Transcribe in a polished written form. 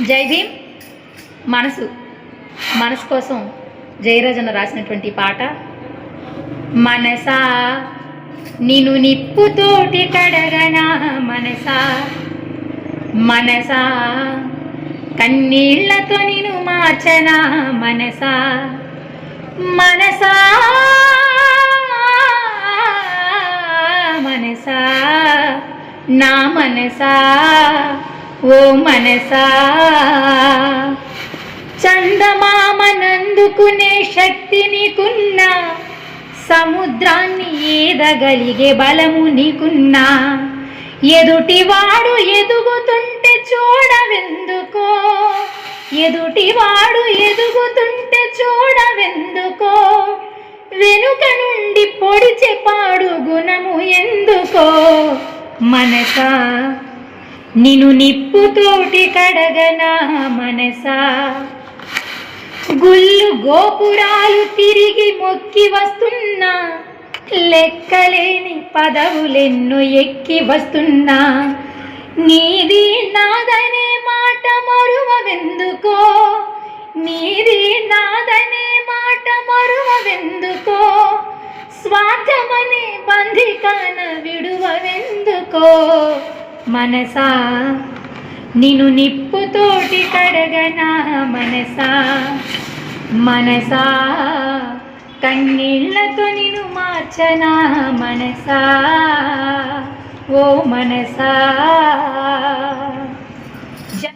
జై భీమ్. మనసు మనసు కోసం జయరాజన్న రాసినటువంటి పాట. మనసా నిన్ను నిప్పుతోటి కడగనా, మనసా మనసా కన్నీళ్లతో నిన్ను మార్చనా, మనసా మనసా మనసా నా మనసా ఓ మనసా. చందమామనందుకునే శక్తి నీకున్నా, సముద్రాన్ని ఈదగలిగే బలము నీకున్నా, ఎదుటివాడు ఎదుగుతుంటే చూడవెందుకో, ఎదుటివాడు ఎదుగుతుంటే చూడవెందుకో, వెనుక నుండి పొడిచే పాడు గుణము ఎందుకో. మనసా నిన్ను నిప్పుతోటి కడగనా, మనసా గుళ్ళు గోపురాలు తిరిగి మొక్కి వస్తున్నా, లెక్కలేని పదవులెన్నో ఎక్కి వస్తున్నా, నీది నాదనే మాట మరువవెందుకో, నీది నాదనే మాట మరువవెందుకో, స్వార్థమనే బంధికాన విడువవెందుకో. మనసా నిన్ను నిప్పుతోటి కడగనా, మనసా మనసా కన్నీళ్లతో నిన్ను మార్చనా, మనసా ఓ మనసా.